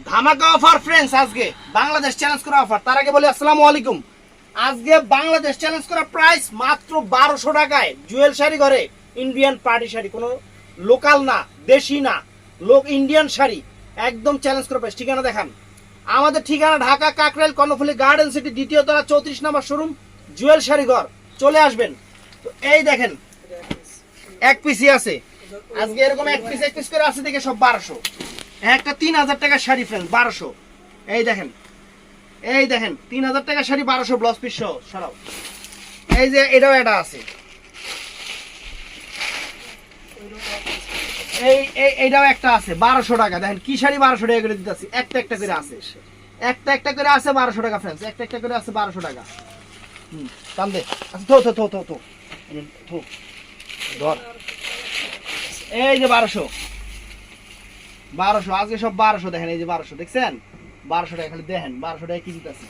ধামাকা offer friends, আজকে Bangladesh challenge করা অফার। তার আগে বলি আসসালামু আলাইকুম। আজকে বাংলাদেশ চ্যালেঞ্জ করা প্রাইস মাত্র 1200 টাকায় জুয়েল শাড়ি ঘরে ইন্ডিয়ান পার্টি শাড়ি, কোনো লোকাল না, দেশি না, লোক ইন্ডিয়ান শাড়ি, একদম চ্যালেঞ্জ করা প্রাইস। ঠিকানা দেখান, আমাদের ঠিকানা ঢাকা কাকরাইল কর্ণফুলী গার্ডেন সিটি, দ্বিতীয় তলা 34 নম্বর শোরুম, জুয়েল শাড়ি ঘর। চলে আসবেন। তো এই দেখেন এক পিসই আছে আজকে, এরকম এক পিস করে আছে দেখে সব 1200। একটা 3000 টাকার শাড়ি ফ্রেন্ডস 1200। এই দেখেন 3000 টাকার শাড়ি 1200 ব্লাউজ পিস সহ সরাও। এই যে এটাও এটা আছে, এইটাও একটা আছে 1200 টাকা। দেখেন কি শাড়ি 1200 টাকা করে দিতেছি, একটা করে আছে, একটা করে আছে 1200 টাকা ফ্রেন্ডস, একটা করে আছে 1200 টাকা। টান দে, আচ্ছা থো ধর। এই যে 1200 আজকে সব 1200। দেখেন এই যে 1200, দেখছেন 1200 টাকা, খালি দেখেন 1200 টাকা কি দিতেছে।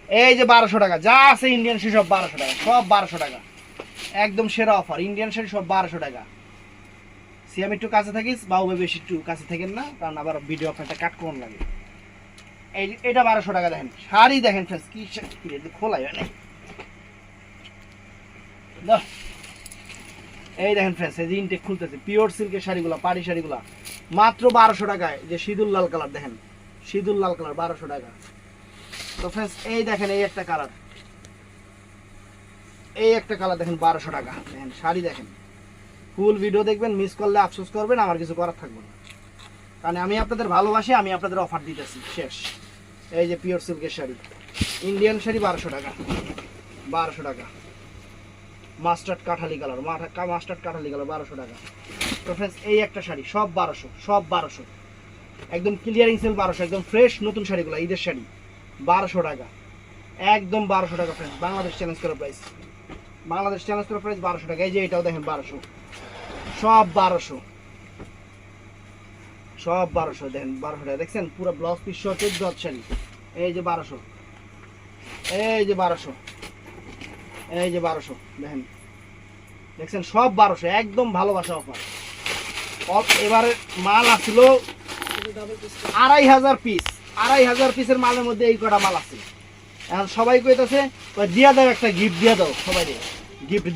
এই যে 1200 টাকা যা আছে ইন্ডিয়ান শাড়ি সব 1200 টাকা, সব 1200 টাকা, একদম সেরা অফার। ইন্ডিয়ান শাড়ি সব 1200 টাকা। সিয়াম একটু কাছে থাকিস, বাবু বেশি একটু কাছে থাকেন না, কারণ আবার ভিডিও আপনারটা কাট করুন লাগে। এটা 1200 টাকা। দেখেন শাড়ি দেখেন ফ্রেন্ডস, কি খোলাই হয় না। এই দেখেন ফ্রেন্ডস, এই যে ইনটেক খুলতেছে, পিওর সিল্কের শাড়িগুলো, পাড়ি শাড়িগুলো মাত্র 1200 টাকায়। যে সিঁদুর লাল কালার, দেখেন সিঁদুর লাল কালার 1200 টাকা। তো ফ্রেন্ডস এই দেখেন এই একটা কালার, দেখেন 1200 টাকা। দেখেন শাড়ি দেখেন, ফুল ভিডিও দেখবেন, মিস করলে আফসোস করবেন, আমার কিছু করার থাকবে না, কারণ আমি আপনাদের ভালোবাসি, আমি আপনাদের অফার দিতেছি শেষ। এই যে পিওর সিল্কের শাড়ি, ইন্ডিয়ান শাড়ি 1200 টাকা, 1200 টাকা। মাস্টার্ড কাঠালি কালার, 1200 টাকা। তো ফ্রেন্ডস এই একটা শাড়ি সব 1200, একদম ক্লিয়ারিং সেল 1200, একদম ফ্রেশ নতুন শাড়িগুলো, ঈদের শাড়ি 1200 টাকা, একদম 1200 টাকা ফ্রেন্ডস। বাংলাদেশ চ্যালেঞ্জ করা প্রাইস, 1200 টাকা। এই যে এটাও দেখেন 1200, সব 1200, দেখেন 1200 টাকা। দেখছেন পুরো ব্লাউজ পিস সহ 14 হাত শাড়ি। এই যে 1200, এই যে 1200, দেখেন দেখছেন সব 1200, একদম ভালোবাসা অফার। এবারে মাল আসছিল 2500 পিস, 2500 পিসের মালের মধ্যে এই কটা মাল আছে। এখন সবাই কইতেছে দিয়া দাও, একটা গিফট দিয়ে দাও, সবাই গিফট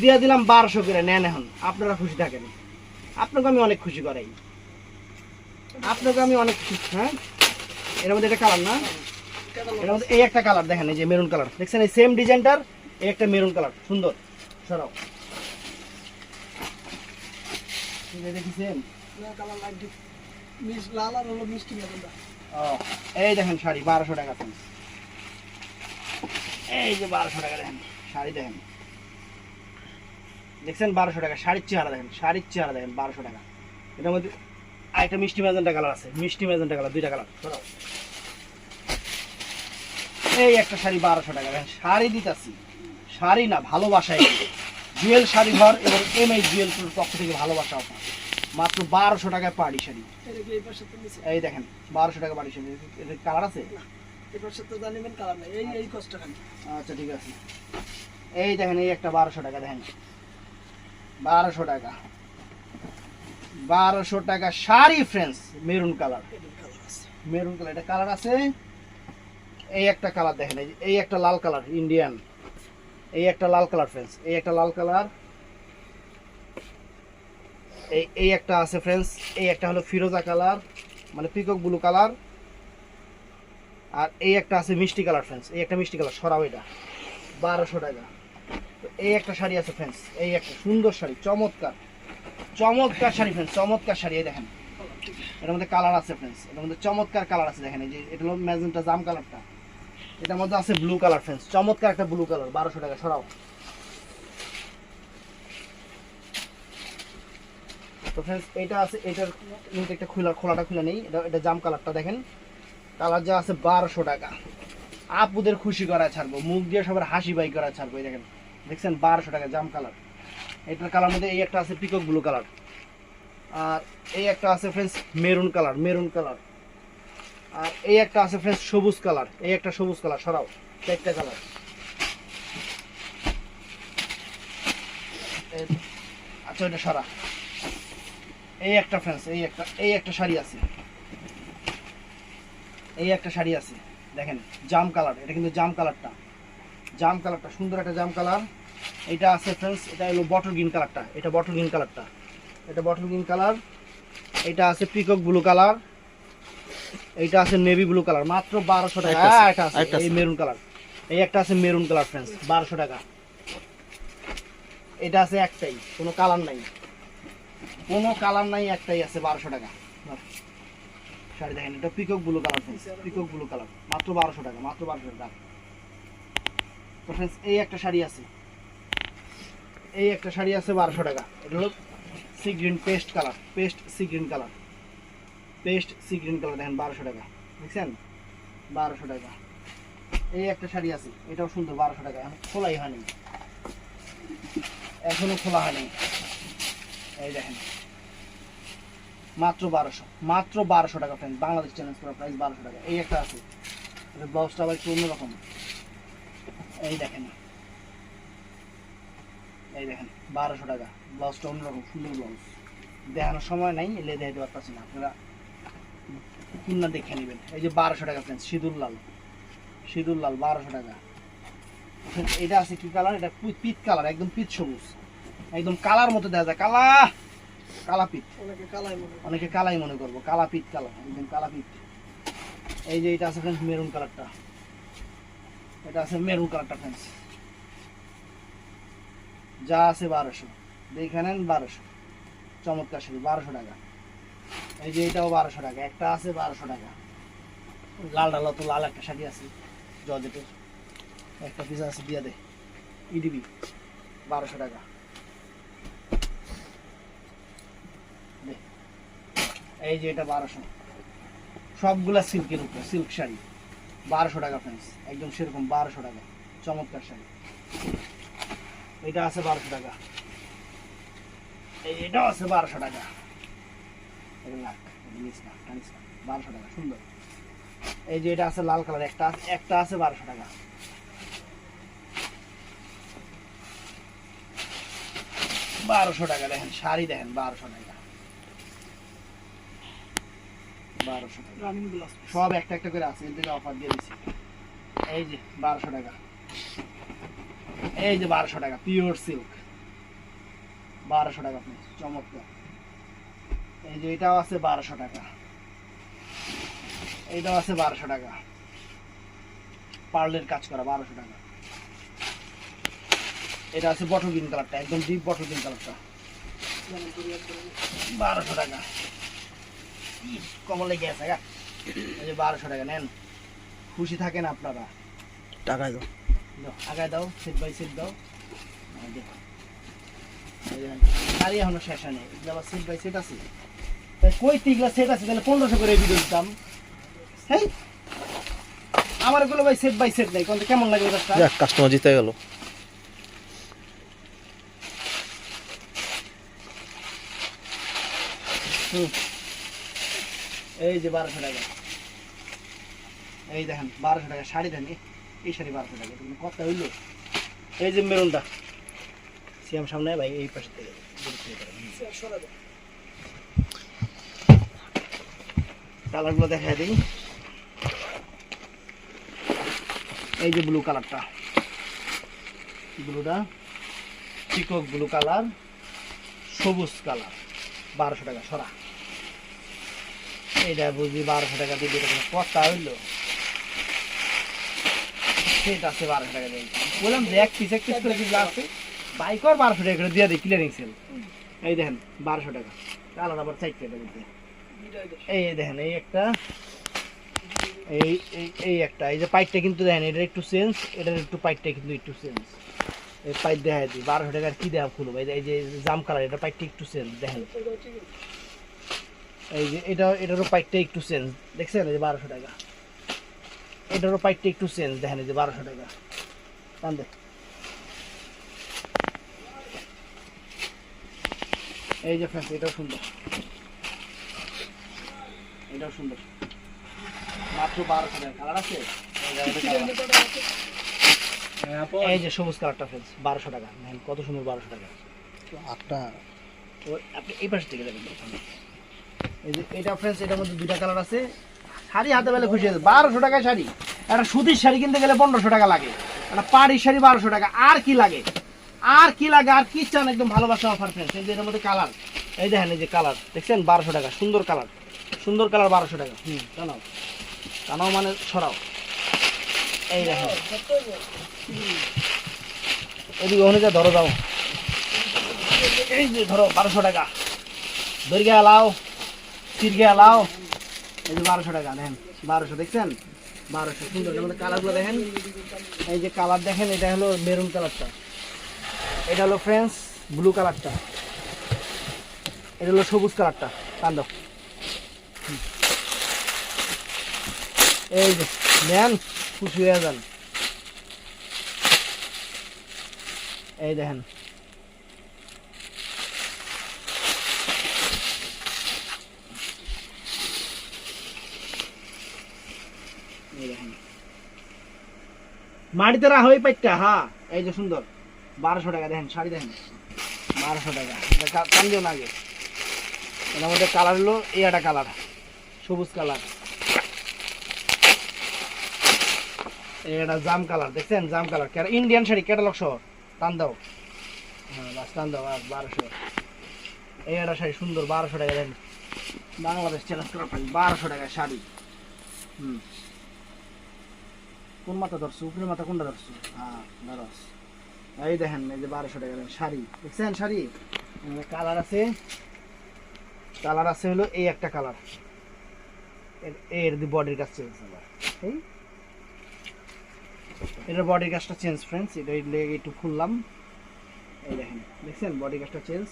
দিয়ে দিলাম 1200 করে নেন। এখন আপনারা খুশি থাকেন, আপনাকে আমি অনেক খুশি করাই, হ্যাঁ। এর মধ্যে এটা কালার না, এর মধ্যে এই একটা কালার দেখেন, এই যে মেরুন কালার, দেখছেন এই সেম ডিজাইনটার এই একটা মেরুন কালার, সুন্দর। সরাও, দেখেছেন এই দেখেন শাড়ি 1200 টাকা। এই যে 1200 টাকা দেখেন শাড়ি, দেখেন দেখছেন 1200 টাকা। শাড়ির চেহারা দেখেন, 1200 টাকা। এটার মধ্যে একটা মিষ্টি ম্যাজেন্টা কালার আছে, দুইটা কালার। সরাও, এই একটা শাড়ি 1200 টাকা। দেখেন শাড়ি দিতেছি, শাড়ি না ভালোবাসাই। জুয়েল শাড়ি ঘর এবং এমএইচ জুয়েল পক্ষ থেকে ভালোবাসা অফার, মাত্র 1200 টাকায় পাড়ি শাড়ি। এই দেখেন 1200 টাকা পাড়ি শাড়ি। এর কালার আছে, আচ্ছা ঠিক আছে। এই দেখেন এই একটা 1200 টাকা। দেখেন 1200 টাকা শাড়ি ফ্রেন্ডস, মেরুন কালার, এটা কালার আছে। এই একটা কালার দেখেন, এই একটা লাল কালার ইন্ডিয়ান, এই একটা লাল কালার ফ্রেন্ডস, এই একটা লাল কালার। এই একটা আছে ফ্রেন্ডস, এই একটা হলো ফিরোজা কালার, মানে পিকক ব্লু কালার। আর এই একটা আছে মিষ্টি কালার ফ্রেন্ডস, এই একটা মিষ্টি কালার। সরাও, এটা 1200 টাকা। তো এই একটা শাড়ি আছে ফ্রেন্ডস, এই একটা সুন্দর শাড়ি, চমৎকার শাড়ি ফ্রেন্ডস, চমৎকার শাড়ি। এই দেখেন এটার মধ্যে কালার আছে ফ্রেন্ডস, এটার মধ্যে চমৎকার কালার আছে। দেখেন এই যে এটা হলো ম্যাজেন্টা জাম কালারটা, এটার মধ্যে আছে ব্লু কালার ফ্রেন্ডস, চমৎকার একটা ব্লু কালার, 1200 টাকা। সরাও। তো ফ্রেন্ডস এটা আছে, এটার একটা খোলাটা খুলে নেই, এটা জাম কালারটা দেখেন, কালার যা আছে 1200 টাকা। আপুদের খুশি করা ছাড়বো, মুখ দিয়ে সবার হাসি বাই করা ছাড়বো। এই দেখেন দেখছেন 1200 টাকা জাম কালার। এটার কালার মধ্যে এই একটা আছে পিকক ব্লু কালার, আর এই একটা আছে ফ্রেন্ডস মেরুন কালার, আর এই একটা আছে ফ্রেন্ডস সবুজ কালার, এই একটা সবুজ কালার। সরাও, চারটা কালার। আচ্ছা এটা সরা, এই একটা ফ্রেন্ডস, এই একটা শাড়ি আছে, এই একটা শাড়ি আছে দেখেন জাম কালার, এটা কিন্তু জাম কালারটা, জাম কালারটা সুন্দর একটা জাম কালার। এটা আছে ফ্রেন্ডস, এটা হলো বটল গ্রিন কালারটা, এটা বটল গ্রিন কালারটা, এটা বটল গ্রিন কালার। এটা আছে পিকক ব্লু কালার, এইটা আছে নেভি ব্লু কালার, মাত্র 1200 টাকা। এটা আছে এই মেরুন কালার, এই একটা আছে মেরুন কালার ফ্রেন্ডস, 1200 টাকা। এটা আছে একটাই, কোনো কালার নাই, কোনো কালার নাই, একটাই আছে 1200 টাকা শাড়ি। দেখেন এটা peacock blue colour friends, peacock blue colour, মাত্র 1200 টাকা, মাত্র 1200 টাকা। তো ফ্রেন্ডস এই একটা শাড়ি আছে, এই একটা শাড়ি আছে 1200 টাকা। এটা হলো sea green paste colour, paste sea green colour, paste sea green colour দেখেন 1200 টাকা, দেখছেন 1200 টাকা। এই একটা শাড়ি আছে, এটাও সুন্দর 1200 টাকা, এখন খোলাই হয়নি, এখনো খোলা হয়নি। এই দেখেন মাত্র 1200, মাত্র 1200 টাকা ফ্রেন্ড, বাংলাদেশ চ্যালেঞ্জ করা প্রাইস 1200 টাকা। এই একটা আছে, এটা ব্লাউজটা আবার একটু অন্যরকম, এই দেখেন, এই দেখেন 1200 টাকা, ব্লাউজটা অন্যরকম সুন্দর ব্লাউজ, দেখানোর সময় নাই, এলে দেখাতে পারতেছি না, আপনারা কিনা দেখে নেবেন। এই যে 1200 টাকা ফ্রেন্ডস, সিঁদুর লাল, সিঁদুর লাল 1200 টাকা। এটা আছে কি কালার, এটা পিত কালার, একদম পিত সবুজ, একদম কালার মতো দেখা যায়, কালা কালা পিত, অনেকে কালাই মনে করবো, কালা পিত কালার, একদম কালা পিত। এই যে এটা আছে ফ্রেন্ডস মেরুন কালারটা, এটা আছে মেরুন কালারটা ফ্রেন্ডস, যা আছে 1200, দেখে নেন 1200, চমৎকার শাড়ি 1200 টাকা। এই যে এটাও 1200 টাকা, একটা আছে 1200 টাকা। লাল ডালা তো লাল একটা শাড়ি আছে জর্জেটের, একটা পিস আছে দিয়ে দে, ইডিবি 1200 টাকা। এই যে এটা 1200, সবগুলা সিল্কের উপরে, সিল্ক শাড়ি 1200 টাকা ফ্রেন্ডস, একদম সেরকম 1200 টাকা, চমৎকার শাড়ি। এটা আছে 1200 টাকা, এটাও আছে 1200 টাকা, 1200 টাকা সুন্দর। এই যে এটা আছে লাল কালার, একটা আছে 1200 টাকা। বারোশো টাকা দেখেন শাড়ি, দেখেন 1200 টাকা, 1200 টাকা সব একটা একটা করে আছে, এর থেকে অফার দিয়ে দিচ্ছি। এই যে 1200 টাকা, এই যে 1200 টাকা পিওর সিল্ক, 1200 টাকা চমৎকার। এই যে এটাও আছে 1200 টাকা, এইটাও আছে 1200 টাকা, পার্লের কাজ করা 1200 টাকা। এটা আছে বটল গ্রিন কালারটা, একদম ডিপ বটল গ্রিন কালারটা, 1200 টাকা, কমলে গেছে। এই যে 1200 টাকা নেন, খুশি থাকেন আপনারা, টাকায় দাও, আগায় দাও, সেট বাই সেট দাও। শাড়ি এখনো শেষ নেই, এগুলো আবার সেট বাই সেট আছে, কই তিনগুলা সেট আছে, তাহলে 1500 করে ভিডিও দিতাম। হ্যাঁ আমার এগুলো ভাই সেট বাই সেট নেই, কোনটা কেমন লাগে ওটা, কাস্টমার জিতে গেল। এই যে 1200 টাকা, এই দেখেন 1200 টাকা শাড়ি, দেন এই শাড়ি 1200 টাকা, কথা হইলো। এই যে মেরুনটা সিয়াম সামনে ভাই, এই পাশে থেকে কালারগুলো দেখা দিই। এই যে ব্লু কালারটা, ব্লুটা পিকক ব্লু কালার, সবুজ কালার 1200 টাকা সরা। এইটা বুঝি 1200 টাকা দিয়ে দিতে কথা হইলো, সেট আছে 1200 টাকা দিয়ে বললাম, এক পিস এক পিস করে যেগুলো আছে বাইকর 1200 টাকা করে দিয়ে দিই, ক্লিয়ারিং সেল। এই দেখেন 1200 টাকা, কালার আবার চাইতে দিতে। এই দেখেন এই একটা, এই একটা, এই যে পাইপটা কিন্তু দেখেন এটার একটু চেঞ্জ, এটার একটু পাইপটা কিন্তু একটু চেঞ্জ, এই পাইপ দেখা দিই 1200 টাকার কি দেখা খুলবো। এই যে জাম কালার, এটা পাইপটা একটু চেঞ্জ দেখেন, এই যে এটারও পাইপটা একটু চেঞ্জ দেখছেন, এই যে 1200 টাকা, এটারও পাইপটা একটু চেঞ্জ দেখেন, এই যে 1200 টাকা। কান্দে এই যে ফ্রেন্ডস, এটাও সুন্দর, এটাও সুন্দর, মাত্র 1200 টাকা। কালার আছে, এই যে সবুজ কালারটা ফ্রেন্ডস 1200 টাকা, কত সুন্দর 1200 টাকা। আটটা আপনি এই পাশ থেকে যাবেন। এই যে এটা ফ্রেন্ডস, এটার মধ্যে দুইটা কালার আছে। শাড়ি হাতে পেলে খুশি হয়েছে। 1200 টাকায় শাড়ি। একটা সুতির শাড়ি কিনতে গেলে 1500 টাকা লাগে, একটা পাড়ির শাড়ি 1200 টাকা। আর কি লাগে, আর কি লাগে, আর কি চান? একদম ভালোবাসা অফার ফ্রেন্ডস। এই যে এটার মধ্যে কালার, এই দেখেন, এই যে কালার দেখছেন, 1200 টাকা। সুন্দর কালার, সুন্দর কালার, 1200 টাকা। টানাও টানাও মানে সরাও। এই দেখেন, এদিকে অনুযায়ী ধরো দাও। এই যে ধরো 1200 টাকা। দৈর্ঘ্যে আলাও, দীর্ঘে আলাও। এই যে 1200 টাকা দেখেন, 1200 দেখছেন, 1200। সুন্দর। এর মধ্যে কালারগুলো দেখেন, এই যে কালার দেখেন, এটা হলো মেরুন কালারটা, এটা হলো ফ্রেন্ডস ব্লু কালারটা, এটা হলো সবুজ কালারটা। টান দাও। এই যে নেন, খুশি হয়ে যান। এই দেখেন, মাটিতে রাখা ওই পাইটটা। হ্যাঁ, এই যে সুন্দর, 1200 টাকা। দেখেন শাড়ি দেখেন, 1200 টাকা। কান দিও না আগে। এর মধ্যে কালার হলো এই একটা কালার, সবুজ কালার, এই একটা জাম কালার দেখছেন, জাম কালার। ইন্ডিয়ান শাড়ি ক্যাটালগ সহ। টান দাও। হ্যাঁ বাস, টান দাও। আর 1200। এই একটা শাড়ি সুন্দর, 1200 টাকা। দেখেন, বাংলাদেশ চ্যালেঞ্জ করা প্রাইস 1200 টাকা শাড়ি। কোন মাথা ধরছো, উপরে মাথা কোনটা ধরছো? হ্যাঁ ধরস। এই দেখেন, এই যে 1200 টাকা শাড়ি দেখছেন। শাড়ি কালার আছে, কালার আছে হলো এই একটা কালার। এর বডির কাজ চেঞ্জ আবার, এই এটার বডির কাজটা চেঞ্জ ফ্রেন্ডস। এটা একটু খুললাম, এই দেখেন দেখছেন, বডির কাজটা চেঞ্জ।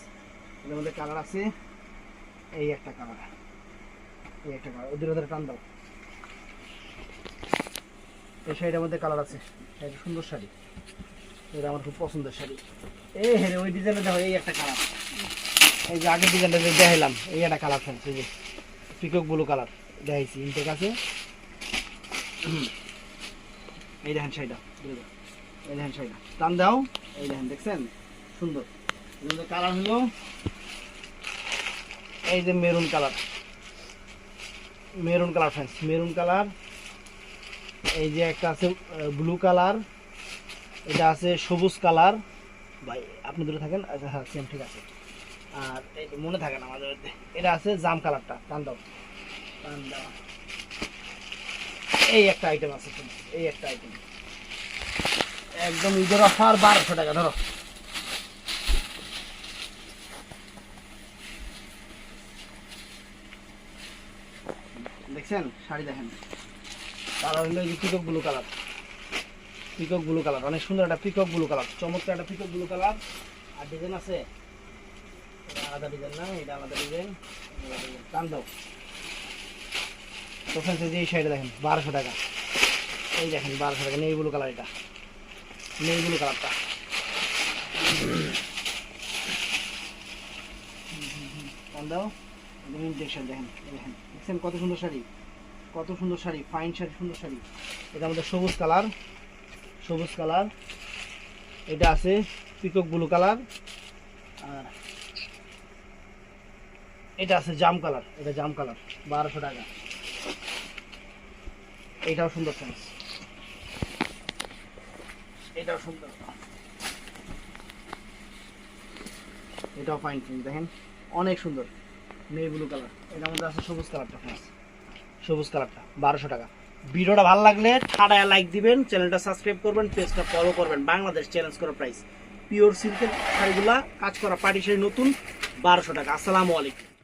এর মধ্যে কালার আছে এই একটা কালার, এই একটা কালার। ওদের ওদের টান দাও। এই শাড়িটার মধ্যে কালার আছে, এটা সুন্দর শাড়ি, এটা আমার খুব পছন্দের শাড়ি। এই হ্যাঁ, ওই ডিজাইনে দেখো, এই একটা কালার। এই যে আগের ডিজাইনটা দেখাইলাম, এই একটা কালার ফ্রেন্ডস। এই যে পিকক ব্লু কালার দেখাইছি, ইনটেক আছে। এই দেখেন শাড়িটা, এই দেখেন শাড়িটা, টান দাও। এই দেখেন দেখছেন, সুন্দর। কালার হলো এই যে maroon colour, maroon colour friends, maroon colour. এই যে একটা আছে ব্লু কালার, এটা আছে সবুজ কালার। ভাই আপনি দূরে থাকেন। আচ্ছা হ্যাঁ, সেম ঠিক আছে। আর এই মনে থাকে না আমাদের, এটা আছে জাম কালারটা। টান দাও, টান দাও। এই একটা আইটেম আছে, এই একটা আইটেম একদম ঈদের অফার, 1200 টাকা। ধরো, দেখছেন শাড়ি দেখেন, কালার হলো এই যে peacock blue colour, peacock blue colour. অনেক সুন্দর একটা পিকক ব্লু কালার, চমৎকার একটা পিকক ব্লু কালার। আর ডিজাইন আছে, এটা আলাদা ডিজাইন না, এটা আলাদা ডিজাইন। টান দাও। তো ফ্রেন্ডস, এই যে এই শাড়িটা দেখেন, 1200 টাকা। এই দেখেন 1200 টাকা, নেই ব্লু কালার, এটা নেই ব্লু কালারটা। টান দাও। ইনটেকশন দেখেন, দেখেন দেখছেন কত সুন্দর শাড়ি, কত সুন্দর শাড়ি, ফাইন শাড়ি, সুন্দর শাড়ি। এটা আমাদের সবুজ কালার, সবুজ কালার। এটা আছে পিকক ব্লু কালার। আর এটা আছে জাম কালার, এটা জাম কালার, 1200 টাকা। এটাও সুন্দর ফ্রেন্ডস, এটাও সুন্দর, এটাও ফাইন ফ্রেন্ডস। দেখেন অনেক সুন্দর, নেই ব্লু কালার। এটার মধ্যে আছে সবুজ কালারটা ফ্রেন্ডস, সবুজ কালারটা 1200 টাকা। ভিডিওটা ভালো লাগলে ঠাড়ায় লাইক দিবেন, চ্যানেলটা সাবস্ক্রাইব করবেন, পেজটা ফলো করবেন। বাংলাদেশ চ্যালেঞ্জ করা প্রাইস, পিওর সিল্কের শাড়িগুলা, কাজ করা পার্টি শাড়ি, নতুন 1200 টাকা। আসসালামু আলাইকুম।